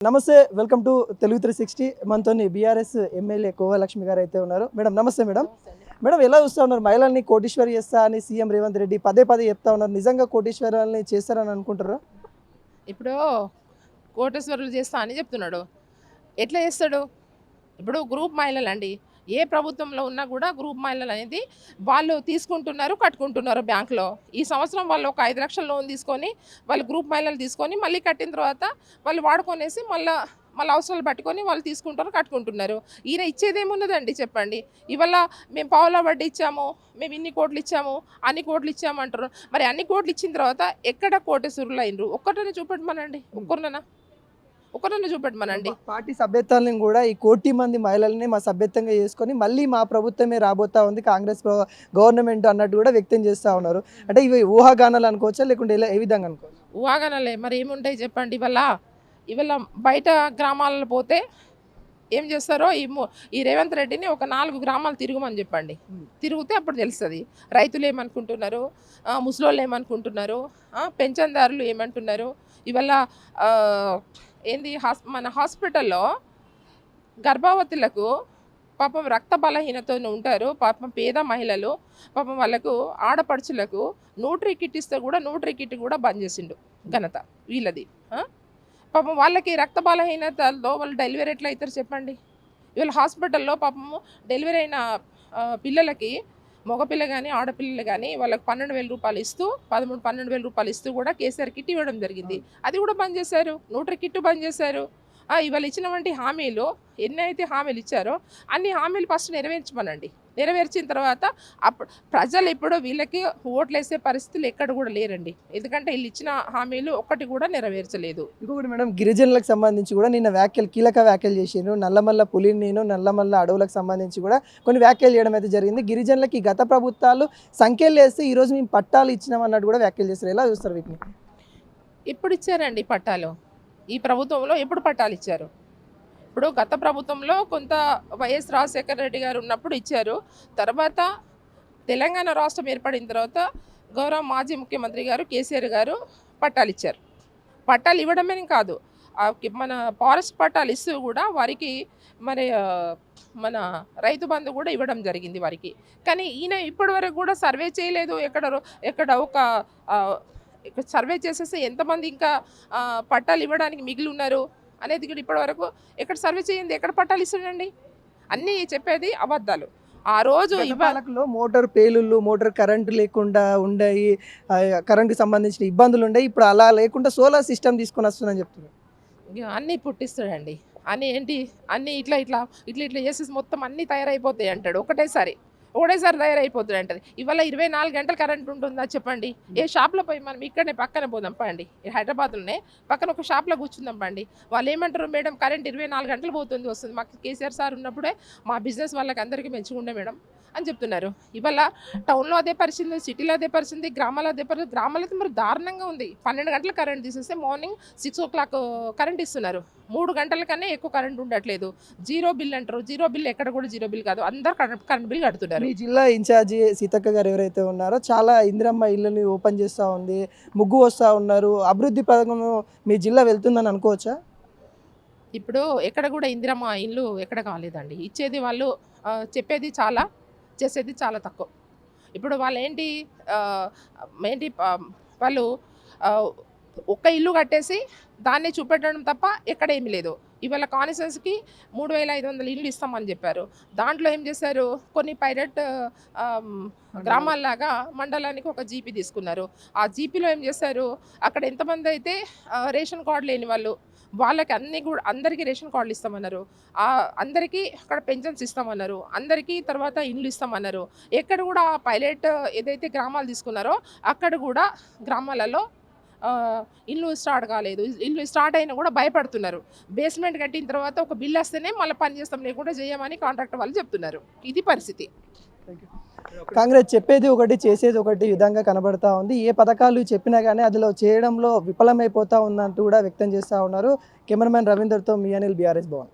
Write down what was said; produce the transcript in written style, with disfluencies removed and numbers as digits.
నమస్తే, welcome to Telugu 360. మనతోని BRS MLA khoa Lakshmi గారు అయితే ఉన్నారు. మేడం నమస్తే. మేడం మేడం ఎలా చూస్తూ ఉన్నారు? మహిళల్ని కోటీశ్వరి చేస్తా అని సీఎం రేవంత్ రెడ్డి పదే పదే చెప్తా ఉన్నారు. నిజంగా కోటీశ్వరాలని చేస్తారని అనుకుంటారా? ఇప్పుడు కోటేశ్వరులు చేస్తా అని చెప్తున్నాడు. ఎట్లా చేస్తాడు? ఇప్పుడు గ్రూప్ మహిళలు అండి, ఏ ప్రభుత్వంలో ఉన్నా కూడా గ్రూప్ మహిళలు అనేది వాళ్ళు తీసుకుంటున్నారు, కట్టుకుంటున్నారు బ్యాంకులో. ఈ సంవత్సరం వాళ్ళు ఒక 5 లక్షల లోన్ తీసుకొని వాళ్ళు గ్రూప్ మహిళలు తీసుకొని మళ్ళీ కట్టిన తర్వాత వాళ్ళు వాడుకొనేసి మళ్ళీ అవసరాలు పట్టుకొని వాళ్ళు తీసుకుంటారు, కట్టుకుంటున్నారు. ఈయన ఇచ్చేదేమున్నదండి చెప్పండి? ఇవాళ మేము పావుల వడ్డీ ఇచ్చాము, మేము ఇన్ని కోట్లు ఇచ్చాము, అన్ని కోట్లు ఇచ్చాము అంటారు. మరి అన్ని కోట్లు ఇచ్చిన తర్వాత ఎక్కడ కోటేశ్వరులు అయినరు? ఒక్కరిని చూపెట్టమనండి, ఒక్కరిని చూపెట్టమనండి. పార్టీ సభ్యత్వాలను కూడా ఈ 1 కోటి మంది మహిళల్ని మా సభ్యత్వంగా చేసుకొని మళ్ళీ మా ప్రభుత్వమే రాబోతా ఉంది, కాంగ్రెస్ గవర్నమెంట్ అన్నట్టు కూడా వ్యక్తం చేస్తూ ఉన్నారు. అంటే ఇవి ఊహాగానాలు అనుకోవచ్చా, లేకుంటే ఏ విధంగా అనుకోవచ్చు? ఊహాగానాలే, మరి ఏముంటాయి చెప్పండి? ఇవాళ బయట గ్రామాలలో పోతే ఏం చేస్తారో ఈ రేవంత్ రెడ్డిని ఒక 4 గ్రామాలు తిరగమని చెప్పండి. తిరిగితే అప్పుడు తెలుస్తుంది రైతులు ఏమనుకుంటున్నారు, ముసలోళ్ళు ఏమనుకుంటున్నారు, పెన్షన్దారులు ఏమంటున్నారు. ఇవాళ ఏంది మన హాస్పిటల్లో గర్భవతులకు పాపం రక్త బలహీనతో ఉంటారు, పాపం పేద మహిళలు, పాపం వాళ్ళకు ఆడపడుచులకు న్యూట్రీ కిట్ ఇస్తే కూడా న్యూట్రీ కిట్ కూడా బంద్ చేసిండు ఘనత వీళ్ళది. పాపం వాళ్ళకి రక్త బలహీనతలో వాళ్ళు డెలివరీ ఎట్లా అవుతారు చెప్పండి? ఇవాళ హాస్పిటల్లో పాపము డెలివరీ అయిన పిల్లలకి, మగపిల్ల కానీ ఆడపిల్లలు కానీ వాళ్ళకి 12,000 రూపాయలు ఇస్తూ 12,000 రూపాయలు ఇస్తూ కూడా కేసీఆర్ కిట్ ఇవ్వడం జరిగింది. అది కూడా బంద్ చేశారు, న్యూట్రీ కిట్ బంద్ చేశారు. ఇవాళ ఇచ్చినటువంటి హామీలు ఎన్నైతే హామీలు ఇచ్చారో అన్ని హామీలు ఫస్ట్ నెరవేర్చమనండి. నెరవేర్చిన తర్వాత అప్పుడు ప్రజలు ఇప్పుడు వీళ్ళకి ఓట్లు వేసే పరిస్థితులు ఎక్కడ కూడా లేరండి. ఎందుకంటే వీళ్ళు ఇచ్చిన హామీలు ఒక్కటి కూడా నెరవేర్చలేదు. ఇంకొకటి మేడం, గిరిజనులకు సంబంధించి కూడా నిన్న కీలక వ్యాఖ్యలు చేసిండ్రు. నల్లమల్ల పులిని నల్లమల్ల అడవులకు సంబంధించి కూడా కొన్ని వ్యాఖ్యలు చేయడం అయితే జరిగింది. గిరిజనులకి గత ప్రభుత్వాలు సంఖ్యలు వేస్తే ఈరోజు మేము పట్టాలు ఇచ్చినామన్నట్టు కూడా వ్యాఖ్యలు చేస్తారు. ఎలా చూస్తారు వీటిని? ఇప్పుడు ఇచ్చారండి పట్టాలు. ఈ ప్రభుత్వంలో ఎప్పుడు పట్టాలు ఇచ్చారు? ఇప్పుడు గత ప్రభుత్వంలో కొంత వైఎస్ రాజశేఖర రెడ్డి గారు ఉన్నప్పుడు ఇచ్చారు. తర్వాత తెలంగాణ రాష్ట్రం ఏర్పడిన తర్వాత గౌరవ మాజీ ముఖ్యమంత్రి గారు కేసీఆర్ గారు పట్టాలు ఇచ్చారు. పట్టాలు ఇవ్వడమే కాదు, మన ఫారెస్ట్ పట్టాలు ఇస్తూ కూడా వారికి మరి మన రైతు బంధు కూడా ఇవ్వడం జరిగింది వారికి. కానీ ఈయన ఇప్పటి వరకు కూడా సర్వే చేయలేదు. ఎక్కడ ఒక సర్వే చేసేస్తే ఎంతమంది ఇంకా పట్టాలు ఇవ్వడానికి మిగిలి ఉన్నారు అనేది కూడా ఇప్పటివరకు ఎక్కడ సర్వే చేయండి, ఎక్కడ పట్టాలు ఇస్తుండండి? అన్నీ చెప్పేది అబద్ధాలు. ఆ రోజు ఇవాళలో మోటార్ పేలుళ్ళు, మోటార్ కరెంటు లేకుండా ఉండయి, కరెంటుకి సంబంధించిన ఇబ్బందులు ఉన్నాయి. ఇప్పుడు అలా లేకుండా సోలార్ సిస్టమ్ తీసుకొని వస్తుందని చెప్తున్నారు. అన్నీ పుట్టిస్తాడండి. అన్నీ ఏంటి, అన్నీ ఇట్లా ఇట్లా ఇట్లా ఇట్లా చేసేసి మొత్తం అన్నీ తయారైపోతాయి అంటాడు. ఒకటేసారి తయారైపోతుంది అంటది. ఇవాళ 24 గంటలు కరెంట్ ఉంటుందా చెప్పండి? ఏ షాప్లో పోయి మనం ఇక్కడనే పక్కన పోదాం పండి, హైదరాబాద్లోనే పక్కన ఒక షాప్లో కూర్చుందాం పండి. వాళ్ళు ఏమంటారు? మేడం కరెంట్ 24 గంటలు పోతుంది వస్తుంది, మాకు కేసీఆర్ సార్ ఉన్నప్పుడే మా బిజినెస్ వాళ్ళకి అందరికీ మంచిగుండే మేడం అని చెప్తున్నారు. ఇవాళ టౌన్లో అదే పరిస్థితి, సిటీలో అదే పరిస్థితి, గ్రామాల్లో అదే పరిస్థితి. గ్రామాలైతే మరి దారుణంగా ఉంది. 12 గంటల కరెంట్ తీసేస్తే మార్నింగ్ 6 o'clock కరెంట్ ఇస్తున్నారు. 3 గంటల కన్నా ఎక్కువ కరెంట్ ఉండట్లేదు. జీరో బిల్ అంటారు. జీరో బిల్ ఎక్కడ కూడా జీరో బిల్ కాదు, అందరు కరెంట్ బిల్ కడుతున్నారు. ఈ జిల్లా ఇన్ఛార్జి సీతక్క గారు ఎవరైతే ఉన్నారో చాలా ఇందిరమ్మ ఇళ్ళని ఓపెన్ చేస్తూ ఉంది, ముగ్గు వస్తూ ఉన్నారు. అభివృద్ధి పథకం మీ జిల్లా వెళ్తుందని అనుకోవచ్చా? ఇప్పుడు ఎక్కడ కూడా ఇందిరమ్మ ఇల్లు ఎక్కడ కాలేదండి. ఇచ్చేది వాళ్ళు, చెప్పేది చాలా, చేసేది చాలా తక్కువ. ఇప్పుడు వాళ్ళు ఏంటి వాళ్ళు ఒక్క ఇల్లు కట్టేసి దాన్ని చూపెట్టడం తప్ప ఎక్కడ ఏమీ లేదు. ఇవాళ కాన్స్టిట్యున్సీకి 3,500 ఇల్లు ఇస్తామని చెప్పారు. దాంట్లో ఏం చేశారు? కొన్ని పైలట్ గ్రామాల్లాగా మండలానికి ఒక జీపీ తీసుకున్నారు. ఆ జీపీలో ఏం చేశారు? అక్కడ ఎంతమంది అయితే రేషన్ కార్డు లేని వాళ్ళు, వాళ్ళకి అందరికీ రేషన్ కార్డులు ఇస్తామన్నారు. అందరికీ అక్కడ పెన్షన్స్ ఇస్తామన్నారు. అందరికీ తర్వాత ఇండ్లు ఇస్తామన్నారు. ఎక్కడ కూడా పైలట్ ఏదైతే గ్రామాలు తీసుకున్నారో అక్కడ కూడా గ్రామాలలో ఇల్లు స్టార్ట్ కాలేదు. ఇల్లు స్టార్ట్ అయినా కూడా భయపడుతున్నారు. బేస్మెంట్ కట్టిన తర్వాత ఒక బిల్ వస్తేనే మళ్ళీ పని చేస్తాం, లేకుండా చేయమని కాంట్రాక్టర్ వాళ్ళు చెప్తున్నారు. ఇది పరిస్థితి. కాంగ్రెస్ చెప్పేది ఒకటి చేసేది ఒకటి విధంగా కనబడతా ఉంది. ఏ పథకాలు చెప్పినా కానీ అందులో చేయడంలో విఫలమైపోతా ఉన్నట్టు కూడా వ్యక్తం చేస్తూ ఉన్నారు. కెమెరామెన్ రవీందర్తో మీ అనిల్, బీఆర్ఎస్ భవన్.